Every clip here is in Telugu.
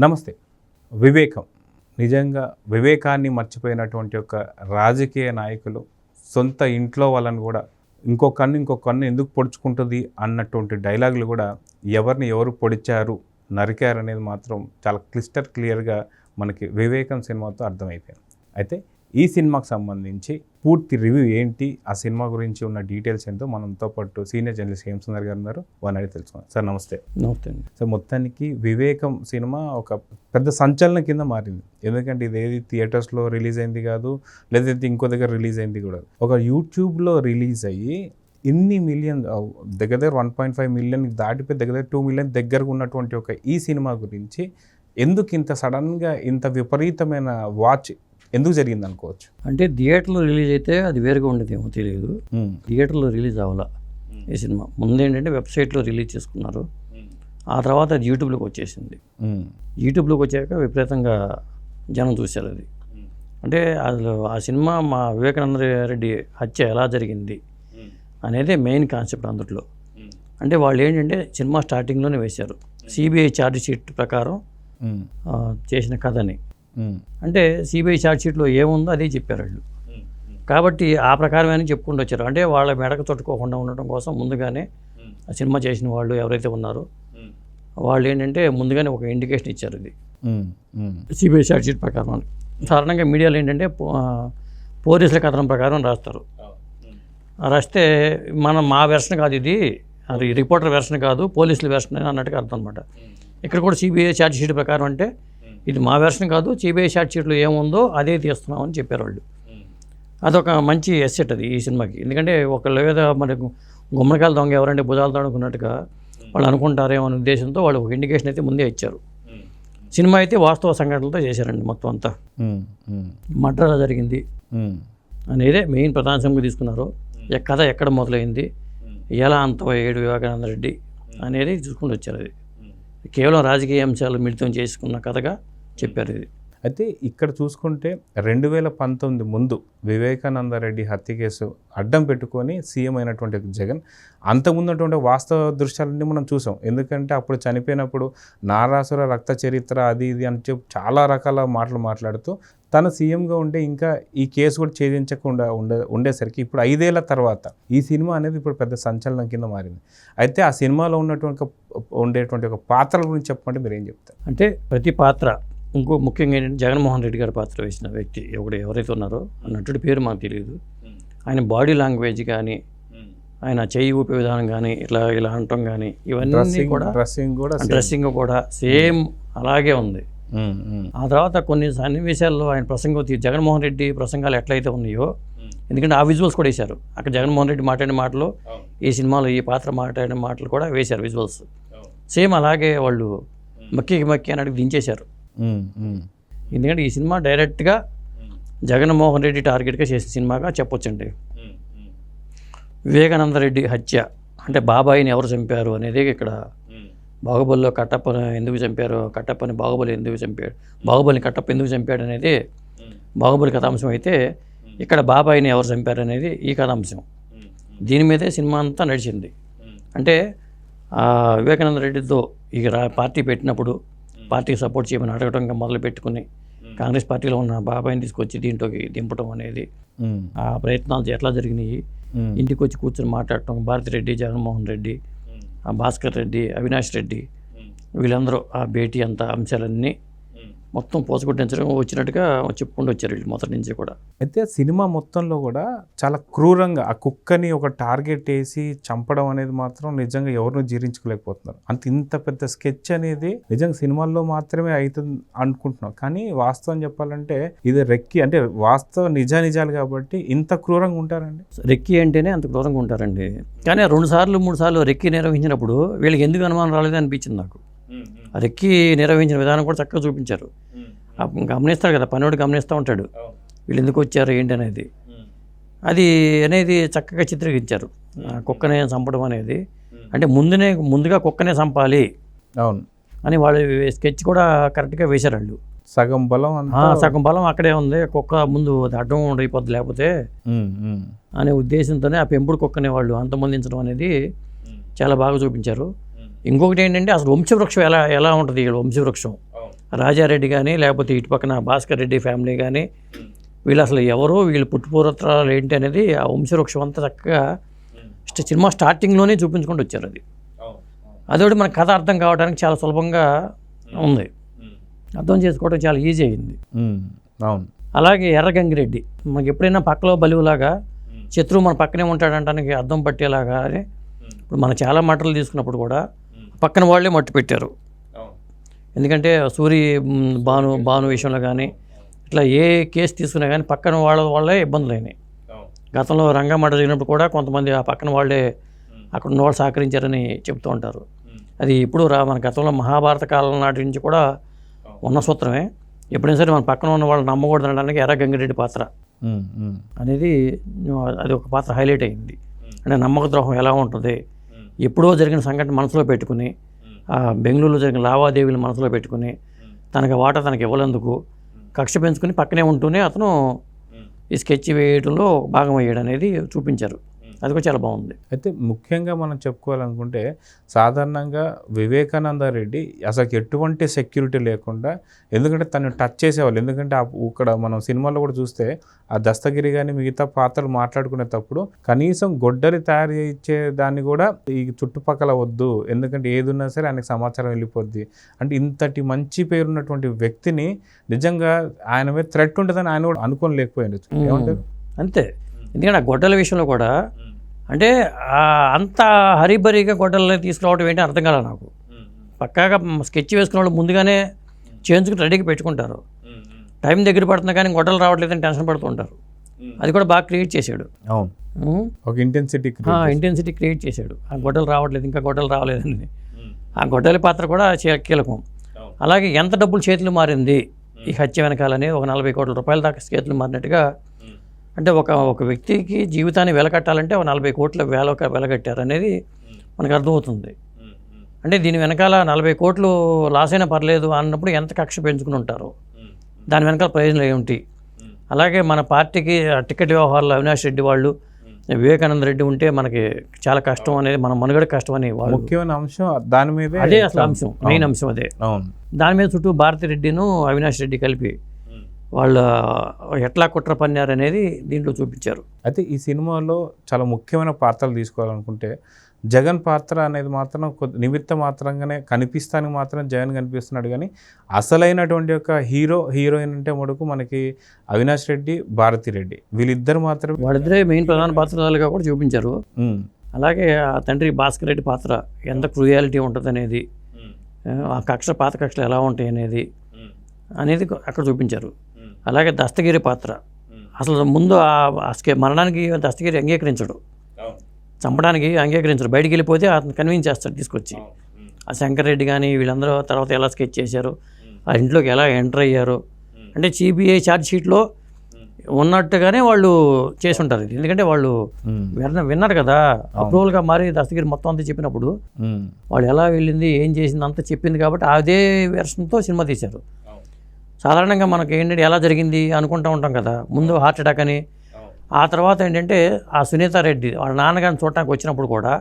నమస్తే. వివేకం నిజంగా వివేకాన్ని మర్చిపోయినటువంటి ఒక రాజకీయ నాయకులు సొంత ఇంట్లో వాళ్ళని కూడా ఇంకో కన్ను ఎందుకు పొడుచుకుంటుంది అన్నటువంటి డైలాగులు కూడా ఎవరిని ఎవరు పొడిచారు నరికారు అనేది మాత్రం చాలా క్లియర్గా మనకి వివేకం సినిమాతో అర్థమైపోయింది. అయితే ఈ సినిమాకి సంబంధించి పూర్తి రివ్యూ ఏంటి, ఆ సినిమా గురించి ఉన్న డీటెయిల్స్ ఏంటో మనతో పాటు సీనియర్ జర్నలిస్ట్ హేమసుందర్ గారు ఉన్నారు. వారిని అడిగి తెలుసుకున్నాం. సార్ నమస్తే. నమస్తే. సార్, మొత్తానికి వివేకం సినిమా ఒక పెద్ద సంచలనం కింద మారింది. ఎందుకంటే ఇది ఏది థియేటర్స్లో రిలీజ్ అయింది కాదు, లేదంటే ఇంకో దగ్గర రిలీజ్ అయింది కూడా, ఒక యూట్యూబ్లో రిలీజ్ అయ్యి ఇన్ని మిలియన్ దగ్గర 1.5 మిలియన్ దాటిపోయి దగ్గర 2 మిలియన్ దగ్గరకు ఉన్నటువంటి ఒక ఈ సినిమా గురించి ఎందుకు ఇంత సడన్గా ఇంత విపరీతమైన వాచ్ ఎందుకు జరిగింది అనుకోవచ్చు? అంటే థియేటర్లో రిలీజ్ అయితే అది వేరుగా ఉండేదేమో తెలియదు. థియేటర్లో రిలీజ్ అవ్వాల ఈ సినిమా. ముందేంటంటే వెబ్సైట్లో రిలీజ్ చేసుకున్నారు. ఆ తర్వాత అది యూట్యూబ్లోకి వచ్చేసింది. యూట్యూబ్లోకి వచ్చాక విపరీతంగా జనం చూశారు అది. అంటే అసలు ఆ సినిమా మా వివేకానంద రెడ్డి హత్య ఎలా జరిగింది అనేది మెయిన్ కాన్సెప్ట్ అందులో. అంటే వాళ్ళు ఏంటంటే సినిమా స్టార్టింగ్లోనే వేశారు సిబిఐ ఛార్జ్ షీట్ ప్రకారం చేసిన కథని. అంటే సిబిఐ ఛార్జ్ షీట్లో ఏముందో అదే చెప్పారు వాళ్ళు. కాబట్టి ఆ ప్రకారమే చెప్పుకుంటూ వచ్చారు. అంటే వాళ్ళ మెడకు తొట్టుకోకుండా ఉండటం కోసం ముందుగానే ఆ సినిమా చేసిన వాళ్ళు ఎవరైతే ఉన్నారో వాళ్ళు ఏంటంటే ముందుగానే ఒక ఇండికేషన్ ఇచ్చారు ఇది సిబిఐ ఛార్జ్ షీట్ ప్రకారం అని. సాధారణంగా మీడియాలో ఏంటంటే పోలీసుల కథనం ప్రకారం రాస్తారు. రాస్తే మా వెర్షన్ కాదు ఇది, అది రిపోర్టర్ వెర్షన్ కాదు, పోలీసుల వెర్షన్ అన్నట్టుగా అర్థం అనమాట. ఇక్కడ కూడా సిబిఐ ఛార్జ్ షీట్ ప్రకారం అంటే ఇది మా వెర్షన్ కాదు, సిబిఐ ఛార్జ్ షీట్లో ఏముందో అదే తీస్తున్నామని చెప్పారు వాళ్ళు. అదొక మంచి ఎసెట్ అది ఈ సినిమాకి. ఎందుకంటే ఒకళ్ళు ఏదో మరి గుమ్మడికాయల దొంగ ఎవరంటే భుజాలు తడుకున్నట్టుగా వాళ్ళు అనుకుంటారేమో అనే ఉద్దేశంతో వాళ్ళు ఒక ఇండికేషన్ అయితే ముందే ఇచ్చారు. సినిమా అయితే వాస్తవ సంఘటనలతో చేశారండి మొత్తం అంతా. మర్డర్ ఎలా జరిగింది అనేదే మెయిన్ ప్రధానంగా తీసుకున్నారు. కథ ఎక్కడ మొదలైంది, ఎలా అంతమయ్యాడు వివేకానంద రెడ్డి అనేది చూసుకుంటూ వచ్చారు. అది కేవలం రాజకీయ అంశాలు మిళితం చేసుకున్న కథగా చెప్పారు ఇది. అయితే ఇక్కడ చూసుకుంటే 2019 ముందు వివేకానంద రెడ్డి హత్య కేసు అడ్డం పెట్టుకొని సీఎం అయినటువంటి జగన్ అంతకుమున్నటువంటి వాస్తవ దృశ్యాలన్నీ మనం చూసాం. ఎందుకంటే అప్పుడు చనిపోయినప్పుడు నారాసుర రక్త చరిత్ర అది ఇది అని చెప్పి చాలా రకాల మాటలు మాట్లాడుతూ తను సీఎంగా ఉంటే ఇంకా ఈ కేసు కూడా ఛేదించకుండా ఉండేసరికి ఇప్పుడు 5 ఏళ్ల తర్వాత ఈ సినిమా అనేది ఇప్పుడు పెద్ద సంచలనం కింద మారింది. అయితే ఆ సినిమాలో ఉండేటువంటి ఒక పాత్రల గురించి చెప్పమంటే మీరు ఏం చెప్తారు? అంటే ప్రతి పాత్ర ఇంకో ముఖ్యంగా ఏంటంటే జగన్మోహన్ రెడ్డి గారి పాత్ర వేసిన వ్యక్తి ఎవరైతే ఉన్నారో ఆ నటుడి పేరు మాకు తెలియదు. ఆయన బాడీ లాంగ్వేజ్ కానీ, ఆయన చెయ్యి ఊపే విధానం కానీ, ఇలా అనటం కానీ, ఇవన్నీ కూడా డ్రెస్సింగ్ కూడా సేమ్ అలాగే ఉంది. ఆ తర్వాత కొన్ని సన్నివేశాల్లో ఆయన ప్రసంగం జగన్మోహన్ రెడ్డి ప్రసంగాలు ఎట్లయితే ఉన్నాయో, ఎందుకంటే ఆ విజువల్స్ కూడా వేశారు. అక్కడ జగన్మోహన్ రెడ్డి మాట్లాడిన మాటలు, ఈ సినిమాలో ఈ పాత్ర మాట్లాడిన మాటలు కూడా వేశారు విజువల్స్. సేమ్ అలాగే వాళ్ళు మక్కి అన్నట్టు దించేశారు. ఎందుకంటే ఈ సినిమా డైరెక్ట్గా జగన్మోహన్ రెడ్డి టార్గెట్గా చేసిన సినిమాగా చెప్పొచ్చండి. వివేకానంద రెడ్డి హత్య అంటే బాబాయిని ఎవరు చంపారు అనేది ఇక్కడ బాహుబలిలో కట్టప్పని ఎందుకు చంపారు, కట్టప్పని బాహుబలి ఎందుకు చంపాడు, బాహుబలిని కట్టప్ప ఎందుకు చంపాడు అనేది బాహుబలి కథాంశం అయితే, ఇక్కడ బాబాయిని ఎవరు చంపారు అనేది ఈ కథాంశం. దీని మీదే సినిమా అంతా నడిచింది. అంటే వివేకానంద రెడ్డితో ఇక పార్టీ పెట్టినప్పుడు పార్టీకి సపోర్ట్ చేయమని అడగటంగా మొదలు పెట్టుకుని కాంగ్రెస్ పార్టీలో ఉన్న బాబాయిని తీసుకొచ్చి దీంట్లోకి దింపడం అనేది ఆ ప్రయత్నాలు ఎట్లా జరిగినాయి, ఇంటికి వచ్చి కూర్చొని మాట్లాడటం, భారతిరెడ్డి, జగన్మోహన్ రెడ్డి, భాస్కర్ రెడ్డి, అవినాష్ రెడ్డి వీళ్ళందరూ ఆ భేటీ అంతా అంశాలన్నీ మొత్తం పోసగొట్టించడం వచ్చినట్టుగా చెప్పుకుంటూ వచ్చారు వీళ్ళు మొదటి నుంచి కూడా. అయితే సినిమా మొత్తంలో కూడా చాలా క్రూరంగా ఆ కుక్కని ఒక టార్గెట్ వేసి చంపడం అనేది మాత్రం నిజంగా ఎవరినూ జీర్ణించుకోలేకపోతున్నారు. ఇంత పెద్ద స్కెచ్ అనేది నిజంగా సినిమాల్లో మాత్రమే అవుతుంది అనుకుంటున్నాం, కానీ వాస్తవం చెప్పాలంటే ఇది రెక్కి అంటే వాస్తవ నిజాలు కాబట్టి ఇంత క్రూరంగా ఉంటారండి. రెక్కి అంటేనే అంత క్రూరంగా ఉంటారండి. కానీ 2 సార్లు 3 సార్లు రెక్కి నిర్వహించినప్పుడు వీళ్ళకి ఎందుకు అనుమానం రాలేదు అనిపించింది నాకు. రెక్కి నిర్వహించిన విధానం కూడా చక్కగా చూపించారు. గమనిస్తారు కదా, పనివాడు గమనిస్తూ ఉంటాడు వీళ్ళు ఎందుకు వచ్చారు ఏంటి అనేది. అది చక్కగా చిత్రీకరించారు. కుక్కనే చంపడం అనేది అంటే ముందుగా కుక్కనే చంపాలి అవును అని వాళ్ళు స్కెచ్ కూడా కరెక్ట్గా వేశారు. వాళ్ళు సగం బలం అక్కడే ఉంది, కుక్క ముందు అడ్డం అయిపోద్ది లేకపోతే అనే ఉద్దేశంతోనే ఆ పెంపుడు కుక్కనే వాళ్ళు అంతమొందించడం అనేది చాలా బాగా చూపించారు. ఇంకొకటి ఏంటంటే అసలు వంశవృక్షం ఎలా ఉంటుంది, వంశవృక్షం రాజారెడ్డి కానీ లేకపోతే ఇటు పక్కన భాస్కర్ రెడ్డి ఫ్యామిలీ కానీ వీళ్ళు అసలు ఎవరు, వీళ్ళు పుట్టుపూర్వత్రాలు ఏంటి అనేది ఆ వంశవృక్షం అంతా చక్కగా సినిమా స్టార్టింగ్లోనే చూపించుకుంటూ వచ్చారు. అదొకటి మన కథ అర్థం కావడానికి చాలా సులభంగా ఉంది, అర్థం చేసుకోవడం చాలా ఈజీ అయింది. అవును. అలాగే ఎర్రగంగిరెడ్డి మనకి ఎప్పుడైనా పక్కలో బలివులాగా శత్రువు మన పక్కనే ఉంటాడంటానికి అర్థం పట్టేలాగా ఇప్పుడు మనం చాలా మాటలు తీసుకున్నప్పుడు కూడా పక్కన వాళ్ళే మట్టు పెట్టారు. ఎందుకంటే సూరి భాను విషయంలో కానీ ఇట్లా ఏ కేసు తీసుకున్నా కానీ పక్కన వాళ్ళే ఇబ్బందులు అయినాయి. గతంలో రంగమాట జరిగినప్పుడు కూడా కొంతమంది ఆ పక్కన వాళ్ళే అక్కడ ఉన్న వాళ్ళు సహకరించారని చెప్తూ ఉంటారు. అది ఇప్పుడు మన గతంలో మహాభారత కాలం నాటి నుంచి కూడా ఉన్న సూత్రమే. ఎప్పుడైనా సరే మన పక్కన ఉన్న వాళ్ళు నమ్మకూడదు అనడానికి ఎర్రగంగిరెడ్డి పాత్ర అనేది అది ఒక పాత్ర హైలైట్ అయింది. అంటే నమ్మక ద్రోహం ఎలా ఉంటుంది, ఎప్పుడో జరిగిన సంఘటన మనసులో పెట్టుకుని, బెంగళూరులో జరిగిన లావాదేవీలు మనసులో పెట్టుకుని తనకి వాటా తనకి ఇవ్వలేందుకు కక్ష పెంచుకుని పక్కనే ఉంటూనే అతను ఈ స్కెచ్ వేయడంలో భాగమయ్యాడు అనేది చూపించారు. అది కూడా చాలా బాగుంది. అయితే ముఖ్యంగా మనం చెప్పుకోవాలనుకుంటే సాధారణంగా వివేకానంద రెడ్డి అసలు ఎటువంటి సెక్యూరిటీ లేకుండా, ఎందుకంటే తను టచ్ చేసేవాళ్ళు. ఎందుకంటే ఇక్కడ మనం సినిమాలో కూడా చూస్తే ఆ దస్తగిరి కానీ మిగతా పాత్రలు మాట్లాడుకునేటప్పుడు కనీసం గొడ్డలి తయారు చేయించే దాన్ని కూడా ఈ చుట్టుపక్కల వద్దు, ఎందుకంటే ఏది ఉన్నా సరే ఆయనకు సమాచారం వెళ్ళిపోద్ది. అంటే ఇంతటి మంచి పేరున్నటువంటి వ్యక్తిని నిజంగా ఆయన మీద థ్రెట్ ఉంటుందని ఆయన కూడా అనుకోని లేకపోయింది. ఏమంటారు? అంతే. ఎందుకంటే ఆ గొడ్డల విషయంలో కూడా అంటే అంత హరిబరిగా గొడ్డలని తీసుకురావడం ఏంటి అర్థం కాలే నాకు. పక్కాగా స్కెచ్ వేసుకున్న వాళ్ళు ముందుగానే చేయించుకుని రెడీగా పెట్టుకుంటారు. టైం దగ్గర పడుతున్నా కానీ గొడ్డలు రావట్లేదని టెన్షన్ పడుతుంటారు. అది కూడా బాగా క్రియేట్ చేశాడు. అవును, ఒక ఇంటెన్సిటీ క్రియేట్ చేశాడు. ఆ గొడ్డలు రావట్లేదు, ఇంకా గొడ్డలు రావలేదని. ఆ గొడ్డలి పాత్ర కూడా కీలకం. అలాగే ఎంత డబ్బులు చేతులు మారింది ఈ హత్య వెనకాలని, ఒక 40 కోట్ల రూపాయల దాకా చేతులు మారినట్టుగా. అంటే ఒక వ్యక్తికి జీవితాన్ని వెలకట్టాలంటే ఒక 40 కోట్ల వెలకట్టారు అనేది మనకు అర్థమవుతుంది. అంటే దీని వెనకాల 40 కోట్లు లాస్ అయినా పర్లేదు అన్నప్పుడు ఎంత కక్ష పెంచుకుని ఉంటారో, దాని వెనకాల ప్రయోజనాలు ఏమిటి. అలాగే మన పార్టీకి టికెట్ వ్యవహారాలు అవినాష్ రెడ్డి వాళ్ళు, వివేకానంద రెడ్డి ఉంటే మనకి చాలా కష్టం అనేది, మన మనుగడ కష్టం అని వాళ్ళు ముఖ్యమైన అంశం దాని మీద, అదే అసలు అంశం, మెయిన్ అంశం అదే. దాని మీద చుట్టూ భారతిరెడ్డిను అవినాష్ రెడ్డి కలిపి వాళ్ళు ఎట్లా కుట్ర పన్నారు అనేది దీంట్లో చూపించారు. అయితే ఈ సినిమాలో చాలా ముఖ్యమైన పాత్రలు తీసుకోవాలనుకుంటే జగన్ పాత్ర అనేది మాత్రం నిమిత్త మాత్రంగానే కనిపిస్తానికి మాత్రం జగన్ కనిపిస్తున్నాడు, కానీ అసలైనటువంటి ఒక హీరోయిన్ అంటే మటుకు మనకి అవినాష్ రెడ్డి, భారతిరెడ్డి, వీళ్ళిద్దరు మాత్రం, వాళ్ళిద్దరే మెయిన్ ప్రధాన పాత్రలుగా కూడా చూపించారు. అలాగే ఆ తండ్రి భాస్కర్ రెడ్డి పాత్ర ఎంత క్రూయాలిటీ ఉంటుంది అనేది, ఆ పాత కక్షలు ఎలా ఉంటాయి అనేది అక్కడ చూపించారు. అలాగే దస్తగిరి పాత్ర అసలు ముందు మరణానికి దస్తగిరి అంగీకరించడు, చంపడానికి అంగీకరించడు, బయటికి వెళ్ళిపోతే అతను కన్విన్స్ చేస్తాడు తీసుకొచ్చి. ఆ శంకర్ రెడ్డి కానీ వీళ్ళందరూ తర్వాత ఎలా స్కెచ్ చేశారు, ఆ ఇంట్లోకి ఎలా ఎంటర్ అయ్యారు, అంటే సిబిఐ ఛార్జ్ షీట్లో ఉన్నట్టుగానే వాళ్ళు చేసి ఉంటారు ఇది. ఎందుకంటే వాళ్ళు విన్నారు కదా, అప్రూవల్గా మారి దస్తగిరి మొత్తం అంతా చెప్పినప్పుడు వాళ్ళు ఎలా వెళ్ళింది, ఏం చేసింది అంతా చెప్పింది కాబట్టి అదే వెర్షన్తో సినిమా తీశారు. సాధారణంగా మనకి ఏంటంటే ఎలా జరిగింది అనుకుంటూ ఉంటాం కదా, ముందు హార్ట్ అటాక్ అని, ఆ తర్వాత ఏంటంటే ఆ సునీత రెడ్డి వాళ్ళ నాన్నగారిని చూడటానికి వచ్చినప్పుడు కూడా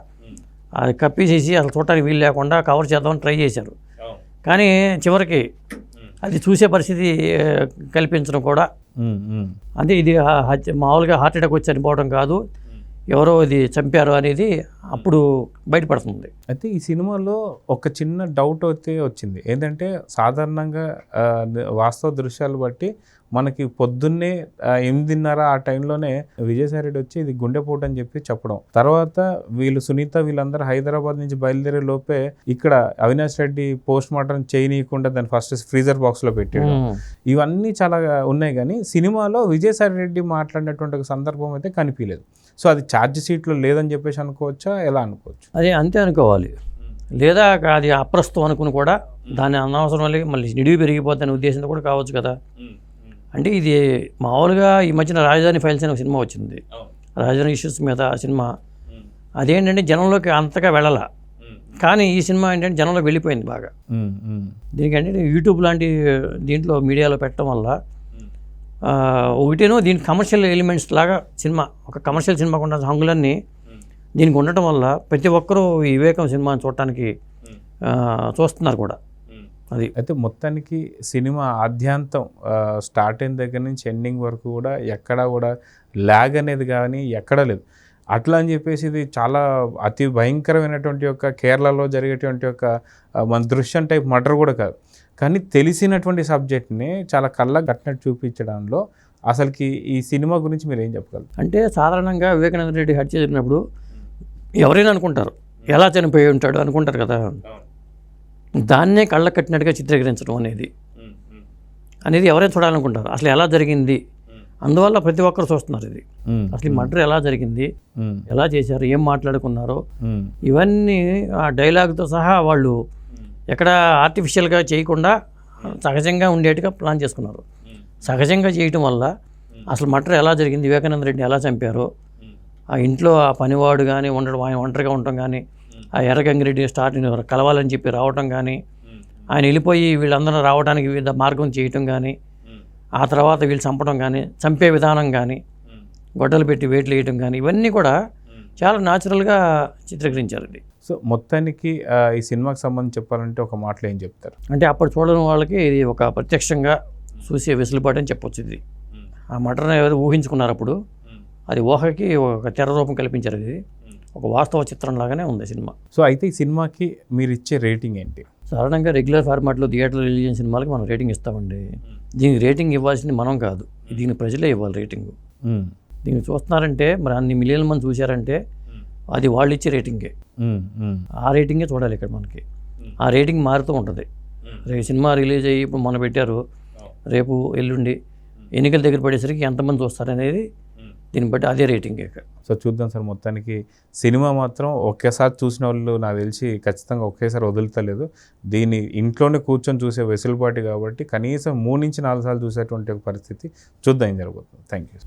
అది కప్పేసేసి అసలు చూడటానికి వీలు లేకుండా కవర్ చేద్దామని ట్రై చేశారు. కానీ చివరికి అది చూసే పరిస్థితి కల్పించడం కూడా, అంటే ఇది మామూలుగా హార్ట్ అటాక్ వచ్చి చనిపోవడం కాదు, ఎవరో ఇది చంపారు అనేది అప్పుడు బయటపడుతుంది. అయితే ఈ సినిమాలో ఒక చిన్న డౌట్ అయితే వచ్చింది. ఏంటంటే సాధారణంగా వాస్తవ దృశ్యాలు బట్టి మనకి పొద్దున్నే 8:30 ఆ టైంలోనే విజయసాయిరెడ్డి వచ్చి ఇది గుండెపోటు అని చెప్పి చెప్పడం, తర్వాత సునీత వీళ్ళందరూ హైదరాబాద్ నుంచి బయలుదేరే లోపే ఇక్కడ అవినాష్ రెడ్డి పోస్ట్ మార్టం చేయనీయకుండా దాన్ని ఫస్ట్ ఫ్రీజర్ బాక్స్లో పెట్టాడు. ఇవన్నీ చాలా ఉన్నాయి, కానీ సినిమాలో విజయసాయిరెడ్డి మాట్లాడినటువంటి ఒక సందర్భం అయితే కనిపించలేదు. సో అది ఛార్జ్ షీట్లో లేదని చెప్పేసి అనుకోవచ్చా, ఎలా అనుకోవచ్చు? అదే అంతే అనుకోవాలి, లేదా అది అప్రస్తుతం అనుకుని కూడా దాన్ని అనవసరం మళ్ళీ నిడివి పెరిగిపోద్దనే ఉద్దేశంతో కూడా కావచ్చు కదా. అంటే ఇది మామూలుగా ఈ మధ్యన రాజధాని ఫైల్స్ అనే ఒక సినిమా వచ్చింది, రాజధాని ఇష్యూస్ మీద ఆ సినిమా. అదేంటంటే జనంలోకి అంతగా వెళ్ళాల, కానీ ఈ సినిమా ఏంటంటే జనంలోకి వెళ్ళిపోయింది బాగా. దీనికంటే యూట్యూబ్ లాంటి దీంట్లో మీడియాలో పెట్టడం వల్ల ఒకటేనో దీనికి కమర్షియల్ ఎలిమెంట్స్ లాగా సినిమా, ఒక కమర్షియల్ సినిమాకు ఉన్న హంగులన్నీ దీనికి ఉండటం వల్ల ప్రతి ఒక్కరూ ఈ వివేకం సినిమాని చూడటానికి చూస్తున్నారు కూడా. అది అయితే మొత్తానికి సినిమా ఆద్యాంతం స్టార్ట్ అయిన దగ్గర నుంచి ఎండింగ్ వరకు కూడా ఎక్కడా కూడా ల్యాగ్ అనేది కానీ ఎక్కడా లేదు. అట్లా అని చెప్పేసి ఇది చాలా అతి భయంకరమైనటువంటి యొక్క కేరళలో జరిగేటువంటి యొక్క మన దృశ్యం టైప్ మర్డర్ కూడా కాదు. కానీ తెలిసినటువంటి సబ్జెక్ట్ని చాలా కళ్ళకు కట్టినట్టు చూపించడంలో అసలుకి ఈ సినిమా గురించి మీరు ఏం చెప్పగలరు? అంటే సాధారణంగా వివేకానంద రెడ్డి హత్య జరిగినప్పుడు ఎవరైనా అనుకుంటారు ఎలా చనిపోయి ఉంటాడు అనుకుంటారు కదా, దాన్నే కళ్ళకు కట్టినట్టుగా చిత్రీకరించడం అనేది ఎవరైనా చూడాలనుకుంటారు. అసలు ఎలా జరిగింది, అందువల్ల ప్రతి ఒక్కరు చూస్తున్నారు ఇది. అసలు ఈ మర్డర్ ఎలా జరిగింది, ఎలా చేశారు, ఏం మాట్లాడుకున్నారో ఇవన్నీ ఆ డైలాగ్తో సహా వాళ్ళు ఎక్కడ ఆర్టిఫిషియల్గా చేయకుండా సహజంగా ఉండేట్టుగా ప్లాన్ చేసుకున్నారు. సహజంగా చేయటం వల్ల అసలు మర్డర్ ఎలా జరిగింది, వివేకానంద రెడ్డిని ఎలా చంపారో, ఆ ఇంట్లో ఆ పనివాడు కానీ ఉండడం, ఆయన ఒంటరిగా ఉండటం కానీ, ఆ ఎర్రగంగిరెడ్డి స్టార్టింగ్ కలవాలని చెప్పి రావటం కానీ, ఆయన వెళ్ళిపోయి వీళ్ళందరూ రావడానికి వివిధ మార్గం చేయటం కానీ, ఆ తర్వాత వీళ్ళు చంపడం కానీ, చంపే విధానం కానీ, గొడ్డలు పెట్టి వేట్లు వేయటం కానీ, ఇవన్నీ కూడా చాలా న్యాచురల్గా చిత్రీకరించారు ఇది. సో మొత్తానికి ఈ సినిమాకి సంబంధించి చెప్పాలంటే ఒక మాటలో ఏం చెప్తారు? అంటే అప్పుడు చూడడం వాళ్ళకి ఇది ఒక ప్రత్యక్షంగా చూసే వెసులుబాటు అని చెప్పొచ్చు. ఇది ఆ మటర్ని ఏదో ఊహించుకున్నారు అప్పుడు, అది ఊహకి ఒక తెర రూపం కల్పించారు. ఇది ఒక వాస్తవ చిత్రం లాగానే ఉంది సినిమా. సో అయితే ఈ సినిమాకి మీరు ఇచ్చే రేటింగ్ ఏంటి? సాధారణంగా రెగ్యులర్ ఫార్మాట్లో థియేటర్లో రిలీజ్ అయిన సినిమాలకి మనం రేటింగ్ ఇస్తామండి. దీనికి రేటింగ్ ఇవ్వాల్సింది మనం కాదు, దీనికి ప్రజలే ఇవ్వాలి రేటింగ్. దీన్ని చూస్తున్నారంటే మరి అన్ని మిలియన్ల మంది చూశారంటే అది వాళ్ళు ఇచ్చే రేటింగే. ఆ రేటింగే చూడాలి ఇక్కడ మనకి. ఆ రేటింగ్ మారుతూ ఉంటుంది. రేపు సినిమా రిలీజ్ అయ్యి ఇప్పుడు మొన్న పెట్టారు, రేపు ఎల్లుండి ఎన్నికల దగ్గర పడేసరికి ఎంతమంది చూస్తారనేది దీన్ని బట్టి అదే రేటింగ్. సో చూద్దాం సార్. మొత్తానికి సినిమా మాత్రం ఒకేసారి చూసిన వాళ్ళు నాకు తెలిసి ఖచ్చితంగా ఒకేసారి వదులుతలేదు. దీన్ని ఇంట్లోనే కూర్చొని చూసే వెసులుబాటు కాబట్టి కనీసం 3 నుంచి 4 సార్లు చూసేటువంటి ఒక పరిస్థితి. చూద్దాం ఏం జరుగుతుంది. Thank you.